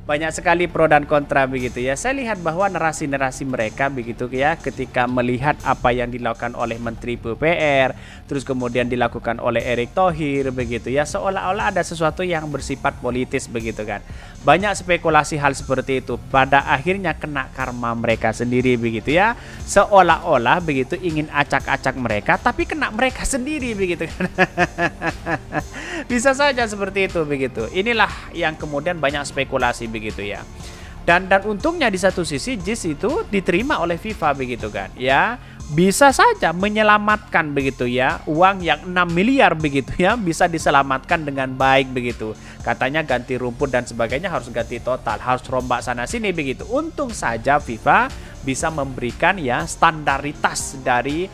banyak sekali pro dan kontra begitu ya. Saya lihat bahwa narasi-narasi mereka begitu ya, ketika melihat apa yang dilakukan oleh Menteri PUPR, terus kemudian dilakukan oleh Erick Thohir begitu ya, seolah-olah ada sesuatu yang bersifat politis begitu kan. Banyak spekulasi hal seperti itu, pada akhirnya kena karma mereka sendiri begitu ya. Seolah-olah begitu ingin acak-acak mereka, tapi kena mereka sendiri begitu kan. Bisa saja seperti itu begitu. Inilah yang kemudian banyak spekulasi begitu ya. Dan untungnya di satu sisi JIS itu diterima oleh FIFA begitu kan ya. Bisa saja menyelamatkan begitu ya, uang yang 6 miliar begitu ya, bisa diselamatkan dengan baik begitu. Katanya ganti rumput dan sebagainya harus ganti total, harus rombak sana sini begitu. Untung saja FIFA bisa memberikan ya standaritas dari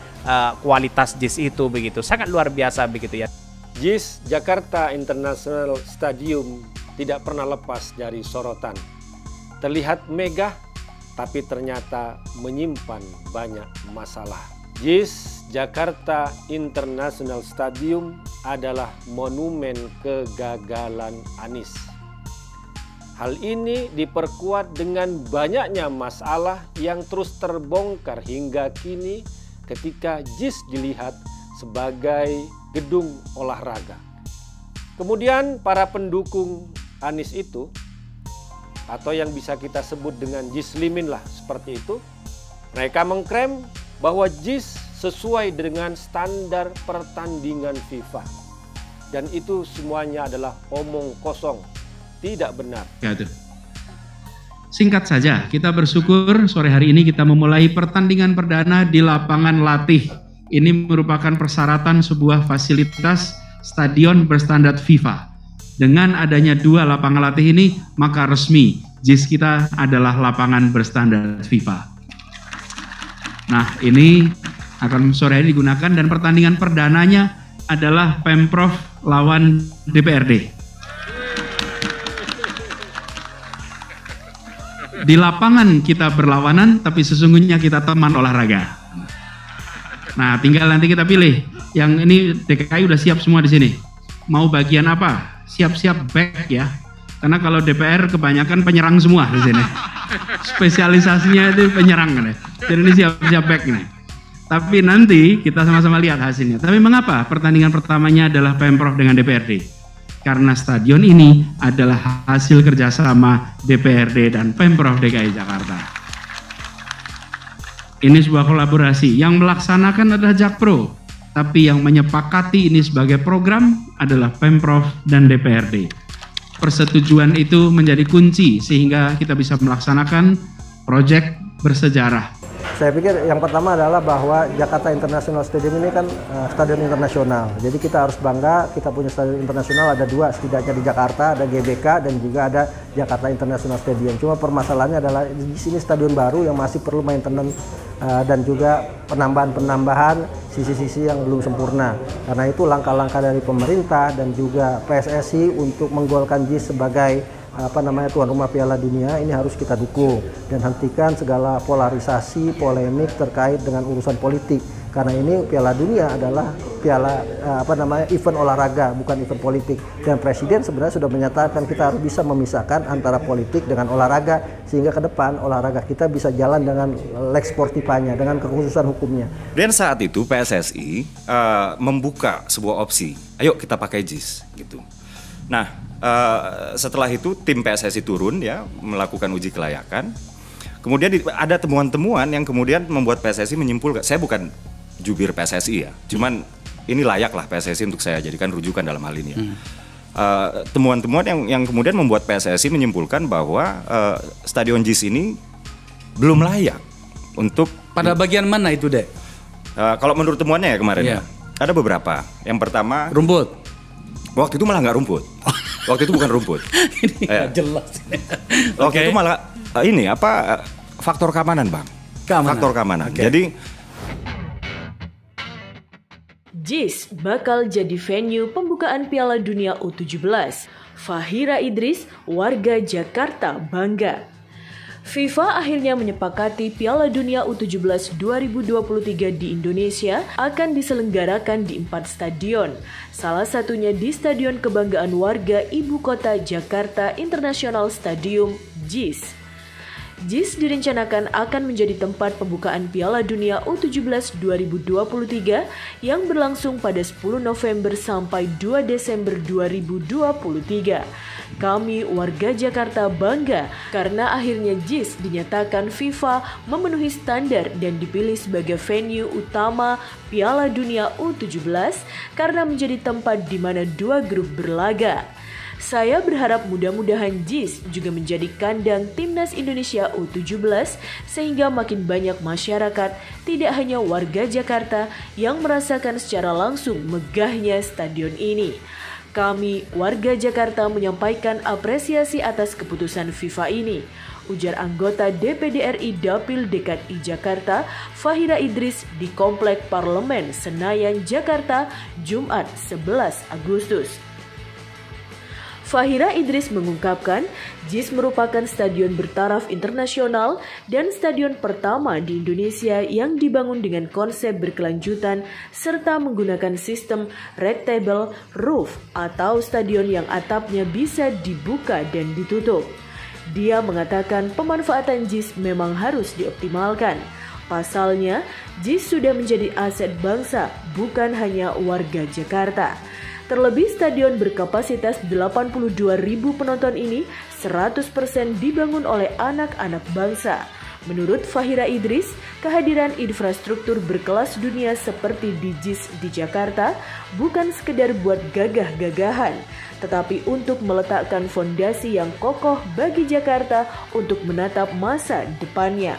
kualitas JIS itu begitu. Sangat luar biasa begitu ya. JIS Jakarta International Stadium tidak pernah lepas dari sorotan. Terlihat megah, tapi ternyata menyimpan banyak masalah. JIS Jakarta International Stadium adalah monumen kegagalan Anies. Hal ini diperkuat dengan banyaknya masalah yang terus terbongkar hingga kini ketika JIS dilihat sebagai gedung olahraga. Kemudian para pendukung Anies itu, atau yang bisa kita sebut dengan JISlimin lah seperti itu, mereka mengklaim bahwa JIS sesuai dengan standar pertandingan FIFA. Dan itu semuanya adalah omong kosong, tidak benar. Ya, itu. Singkat saja, kita bersyukur sore hari ini kita memulai pertandingan perdana di lapangan latih. Ini merupakan persyaratan sebuah fasilitas stadion berstandar FIFA. Dengan adanya 2 lapangan latih ini, maka resmi JIS kita adalah lapangan berstandar FIFA. Nah, ini akan sore ini digunakan dan pertandingan perdananya adalah Pemprov lawan DPRD. Di lapangan kita berlawanan, tapi sesungguhnya kita teman olahraga. Nah, tinggal nanti kita pilih. Yang ini DKI udah siap semua di sini. Mau bagian apa? Siap-siap back ya. Karena kalau DPR kebanyakan penyerang semua di sini. Spesialisasinya itu penyerang kan ya. Jadi ini siap-siap back nih. Tapi nanti kita sama-sama lihat hasilnya. Tapi mengapa pertandingan pertamanya adalah Pemprov dengan DPRD? Karena stadion ini adalah hasil kerjasama DPRD dan Pemprov DKI Jakarta. Ini sebuah kolaborasi. Yang melaksanakan adalah Jakpro. Tapi yang menyepakati ini sebagai program adalah Pemprov dan DPRD. Persetujuan itu menjadi kunci sehingga kita bisa melaksanakan proyek bersejarah. Saya pikir yang pertama adalah bahwa Jakarta International Stadium ini kan stadion internasional. Jadi kita harus bangga, kita punya stadion internasional, ada 2 setidaknya di Jakarta, ada GBK dan juga ada Jakarta International Stadium. Cuma permasalahannya adalah di sini stadion baru yang masih perlu maintenance dan juga penambahan-penambahan sisi-sisi yang belum sempurna. Karena itu langkah-langkah dari pemerintah dan juga PSSI untuk menggolkan JIS sebagai tuan rumah Piala Dunia ini harus kita dukung dan hentikan segala polarisasi, polemik terkait dengan urusan politik. Karena ini Piala Dunia adalah event olahraga, bukan event politik. Dan Presiden sebenarnya sudah menyatakan kita harus bisa memisahkan antara politik dengan olahraga sehingga ke depan olahraga kita bisa jalan dengan lex sportivanya, dengan kekhususan hukumnya. Dan saat itu PSSI membuka sebuah opsi, ayo kita pakai JIS gitu. Nah, setelah itu tim PSSI turun ya melakukan uji kelayakan. Kemudian ada temuan-temuan yang kemudian membuat PSSI menyimpulkan, saya bukan jubir PSSI ya, cuman ini layak lah PSSI untuk saya jadikan rujukan dalam hal ini ya. Temuan-temuan yang kemudian membuat PSSI menyimpulkan bahwa Stadion JIS ini belum layak untuk. Pada bagian mana itu, Dek? Kalau menurut temuannya ya kemarin Iya. ada beberapa. Yang pertama, Rumput. waktu itu malah nggak rumput. Waktu itu bukan rumput. Ini nggak jelas. Waktu itu malah faktor keamanan, Bang. Faktor keamanan. Okay. Jadi JIS bakal jadi venue pembukaan Piala Dunia U17. Fahira Idris, warga Jakarta, bangga. FIFA akhirnya menyepakati Piala Dunia U17 2023 di Indonesia akan diselenggarakan di 4 stadion. Salah satunya di Stadion Kebanggaan Warga Ibu Kota Jakarta International Stadium, JIS. JIS direncanakan akan menjadi tempat pembukaan Piala Dunia U17 2023 yang berlangsung pada 10 November sampai 2 Desember 2023. Kami warga Jakarta bangga karena akhirnya JIS dinyatakan FIFA memenuhi standar dan dipilih sebagai venue utama Piala Dunia U17 karena menjadi tempat di mana 2 grup berlaga. Saya berharap mudah-mudahan JIS juga menjadi kandang Timnas Indonesia U17 sehingga makin banyak masyarakat, tidak hanya warga Jakarta, yang merasakan secara langsung megahnya stadion ini. Kami warga Jakarta menyampaikan apresiasi atas keputusan FIFA ini, ujar anggota DPD RI Dapil DKI Jakarta, Fahira Idris di Komplek Parlemen Senayan, Jakarta, Jumat 11 Agustus. Fahira Idris mengungkapkan, JIS merupakan stadion bertaraf internasional dan stadion pertama di Indonesia yang dibangun dengan konsep berkelanjutan serta menggunakan sistem rectable roof atau stadion yang atapnya bisa dibuka dan ditutup. Dia mengatakan pemanfaatan JIS memang harus dioptimalkan. Pasalnya, JIS sudah menjadi aset bangsa, bukan hanya warga Jakarta. Terlebih stadion berkapasitas 82.000 penonton ini 100% dibangun oleh anak-anak bangsa. Menurut Fahira Idris, kehadiran infrastruktur berkelas dunia seperti di JIS di Jakarta bukan sekedar buat gagah-gagahan, tetapi untuk meletakkan fondasi yang kokoh bagi Jakarta untuk menatap masa depannya.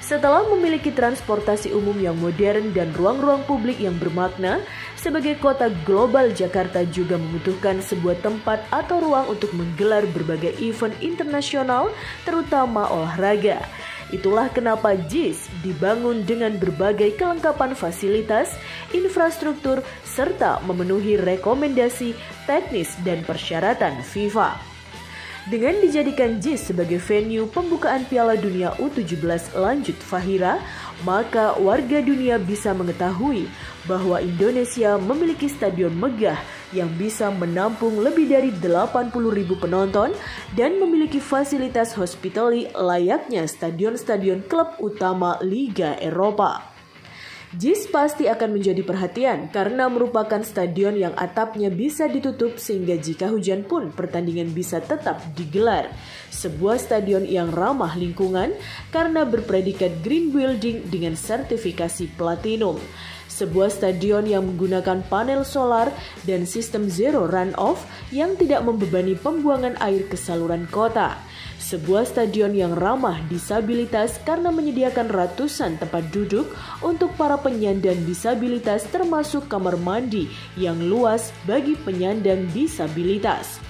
Setelah memiliki transportasi umum yang modern dan ruang-ruang publik yang bermakna, sebagai kota global Jakarta juga membutuhkan sebuah tempat atau ruang untuk menggelar berbagai event internasional, terutama olahraga. Itulah kenapa JIS dibangun dengan berbagai kelengkapan fasilitas, infrastruktur, serta memenuhi rekomendasi teknis dan persyaratan FIFA. Dengan dijadikan JIS sebagai venue pembukaan Piala Dunia U17 lanjut Fahira, maka warga dunia bisa mengetahui bahwa Indonesia memiliki stadion megah yang bisa menampung lebih dari 80.000 penonton dan memiliki fasilitas hospitality layaknya stadion-stadion klub utama Liga Eropa. JIS pasti akan menjadi perhatian karena merupakan stadion yang atapnya bisa ditutup sehingga jika hujan pun pertandingan bisa tetap digelar. Sebuah stadion yang ramah lingkungan karena berpredikat green building dengan sertifikasi platinum. Sebuah stadion yang menggunakan panel solar dan sistem zero runoff yang tidak membebani pembuangan air ke saluran kota. Sebuah stadion yang ramah disabilitas karena menyediakan ratusan tempat duduk untuk para penyandang disabilitas termasuk kamar mandi yang luas bagi penyandang disabilitas.